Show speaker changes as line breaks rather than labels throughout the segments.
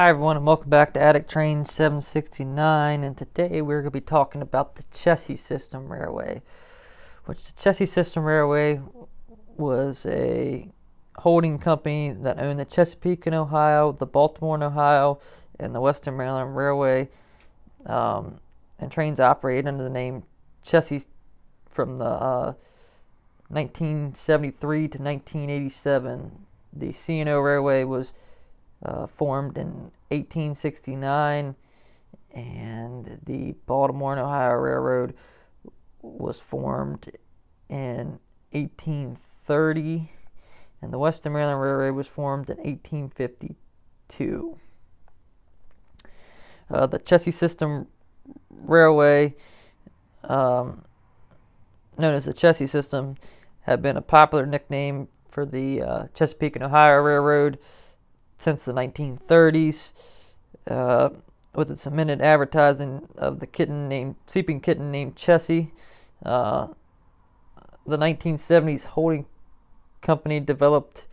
Hi everyone, and welcome back to Attic Train 769, and today we're going to be talking about the Chessie System Railway, which the Chessie System Railway was a holding company that owned the Chesapeake in Ohio, the Baltimore in Ohio, and the Western Maryland Railway, and trains operated under the name Chessie from the 1973 to 1987. The C&O Railway was formed in 1869, and the Baltimore and Ohio Railroad was formed in 1830, and the Western Maryland Railroad was formed in 1852. The Chessie System Railway, known as the Chessie System, had been a popular nickname for the Chesapeake and Ohio Railroad since the 1930s, with its amended advertising of the sleeping kitten named Chessie. The 1970s holding company developed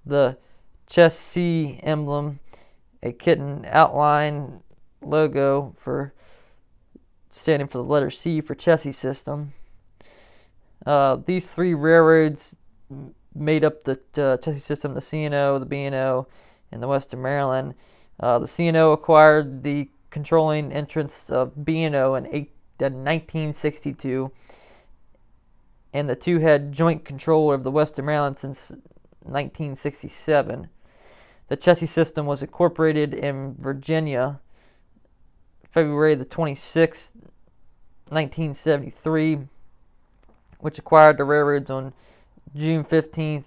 the chessie emblem, a kitten outline logo standing for the letter C for Chessie System. These three railroads made up the Chessie System: the C&O, the B&O, and the Western Maryland. The C&O acquired the controlling interests of B&O in 1962, and the two had joint control of the Western Maryland since 1967. The Chessie System was incorporated in Virginia February the 26th, 1973, which acquired the railroads on June 15th,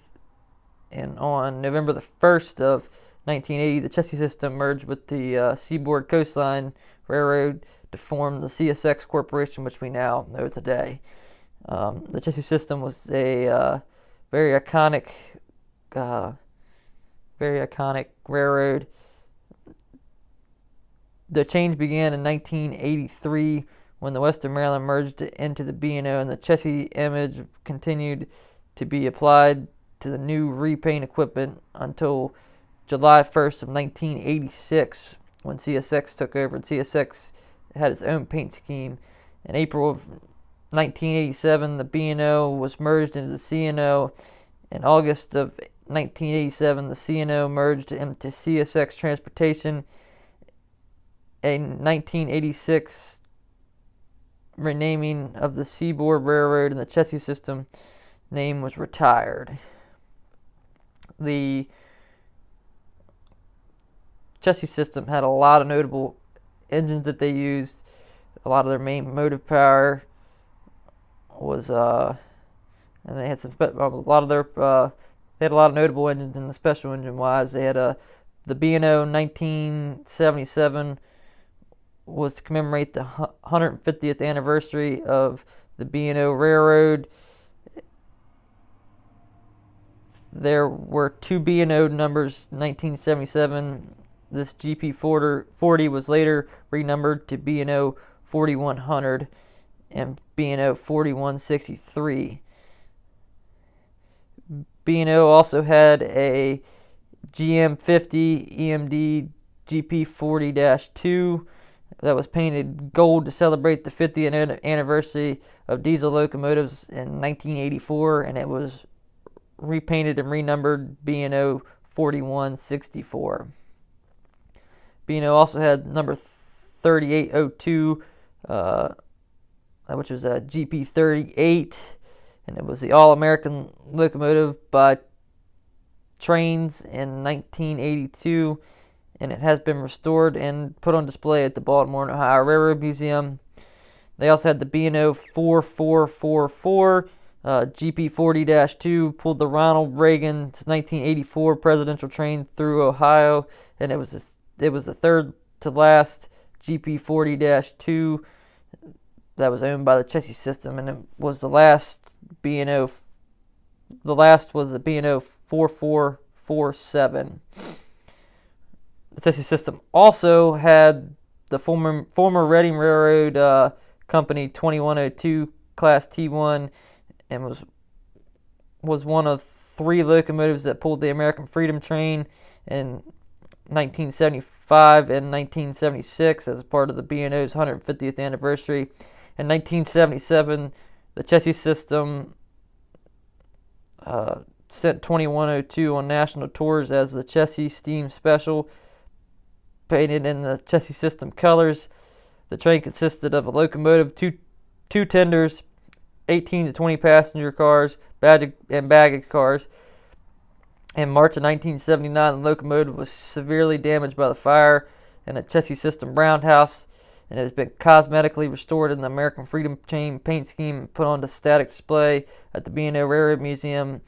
and on November the 1st of 1980, the Chessie System merged with the Seaboard Coastline Railroad to form the CSX Corporation, which we now know today. The Chessie System was a very iconic railroad. The change began in 1983 when the Western Maryland merged into the B&O, and the Chessie image continued to be applied to the new repaint equipment until July 1st of 1986, when CSX took over, and CSX had its own paint scheme. In April of 1987, the B&O was merged into the C&O. In August of 1987, the C&O merged into CSX Transportation. A 1986 renaming of the Seaboard Railroad and the Chessie System name was retired. The Chessie System had a lot of notable engines that they used. A lot of their main motive power was, and they had they had a lot of notable engines in the special engine wise. They had the B&O 1977 was to commemorate the 150th anniversary of the B&O Railroad. There were two B&O numbers, 1977. This GP 40 was later renumbered to B&O 4100 and B&O 4163. B&O also had a GM50 EMD GP 40-2 that was painted gold to celebrate the 50th anniversary of diesel locomotives in 1984, and it was repainted and renumbered B&O 4164. B&O also had number 3802, which was a GP 38, and it was the All-American locomotive by Trains in 1982, and it has been restored and put on display at the Baltimore and Ohio Railroad Museum. They also had the B&O 4444, GP 40-2, pulled the Ronald Reagan's 1984 presidential train through Ohio, and it was the third to last GP 40-2 that was owned by the Chessie System, and it was the last B&O. The last was the B&O 4447. The Chessie System also had the former Reading Railroad Company 2102 Class T1, and was one of three locomotives that pulled the American Freedom Train in 1974 5 in 1976 as part of the B&O's 150th anniversary. In 1977, the chessie system sent 2102 on national tours as the Chessie Steam Special, painted in the chessie system colors. The train consisted of a locomotive, two tenders, 18 to 20 passenger cars, baggage cars. In March of 1979, the locomotive was severely damaged by the fire in a chessie system roundhouse, and it has been cosmetically restored in the American Freedom Chain paint scheme and put on static display at the B&O Railroad Museum,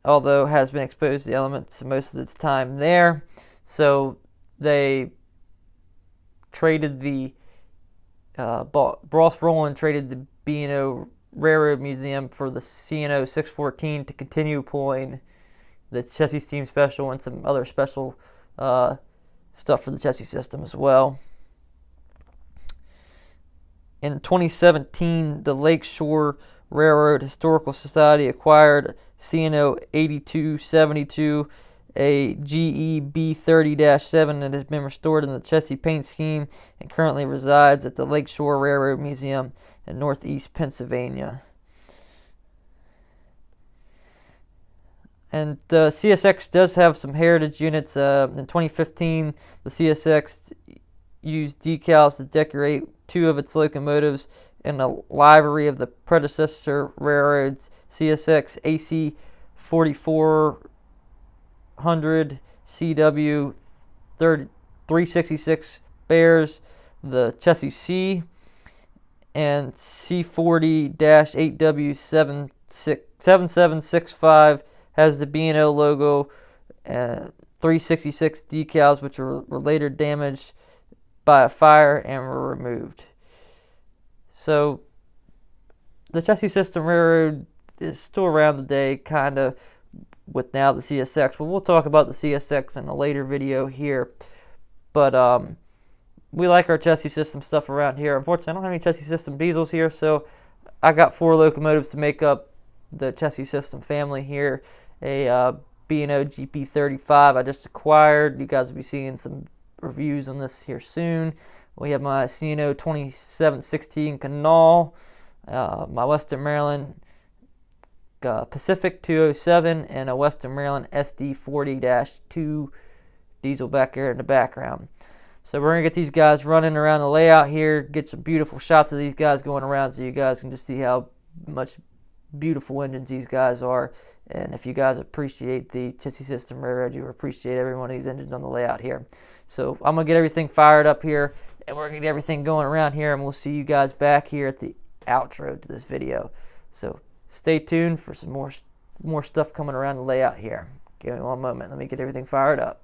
although has been exposed to the elements most of its time there. So they traded the Ross Rowland traded the B&O Railroad Museum for the C&O 614 to continue employing the chessie steam special and some other special stuff for the chessie system as well. In 2017, the Lakeshore Railroad Historical Society acquired C&O 8272, a GE B30-7 that has been restored in the chessie paint scheme and currently resides at the Lakeshore Railroad Museum in Northeast Pennsylvania. And the CSX does have some heritage units. In 2015, the CSX used decals to decorate two of its locomotives in the livery of the predecessor railroad's CSX AC 4400 CW 366 bears the chessie C, and C40-8W 7765 has the B&O logo, 366 decals, which were later damaged by a fire and were removed. So the chessie system railroad is still around today, kind of, with now the CSX. But we'll talk about the CSX in a later video here. But we like our chessie system stuff around here. Unfortunately, I don't have any chessie system diesels here, so I got 4 locomotives to make up the chessie system family here. A B&O GP35 I just acquired. You guys will be seeing some reviews on this here soon. We have my C&O 2716 Canal, my Western Maryland Pacific 207, and a Western Maryland SD 40-2 diesel back there in the background. So we're going to get these guys running around the layout here, get some beautiful shots of these guys going around so you guys can just see how much beautiful engines these guys are. And if you guys appreciate the chessie system railroad, you appreciate every one of these engines on the layout here. So I'm going to get everything fired up here, and we're going to get everything going around here, and we'll see you guys back here at the outro to this video. So stay tuned for some more stuff coming around the layout here. Give me one moment. Let me get everything fired up.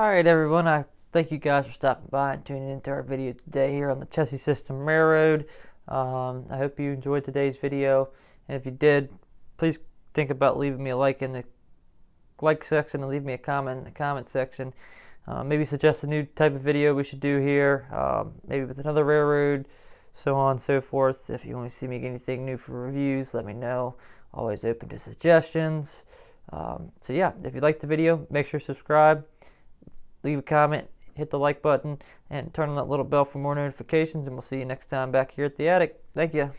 Alright everyone, I thank you guys for stopping by and tuning into our video today here on the Chessie System Railroad. I hope you enjoyed today's video, and if you did, please think about leaving me a like in the like section and leave me a comment in the comment section. Maybe suggest a new type of video we should do here, maybe with another railroad, so on and so forth. If you want to see me get anything new for reviews, let me know. Always open to suggestions. So yeah, if you liked the video, make sure to subscribe, leave a comment, hit the like button, and turn on that little bell for more notifications, and we'll see you next time back here at the attic. Thank you.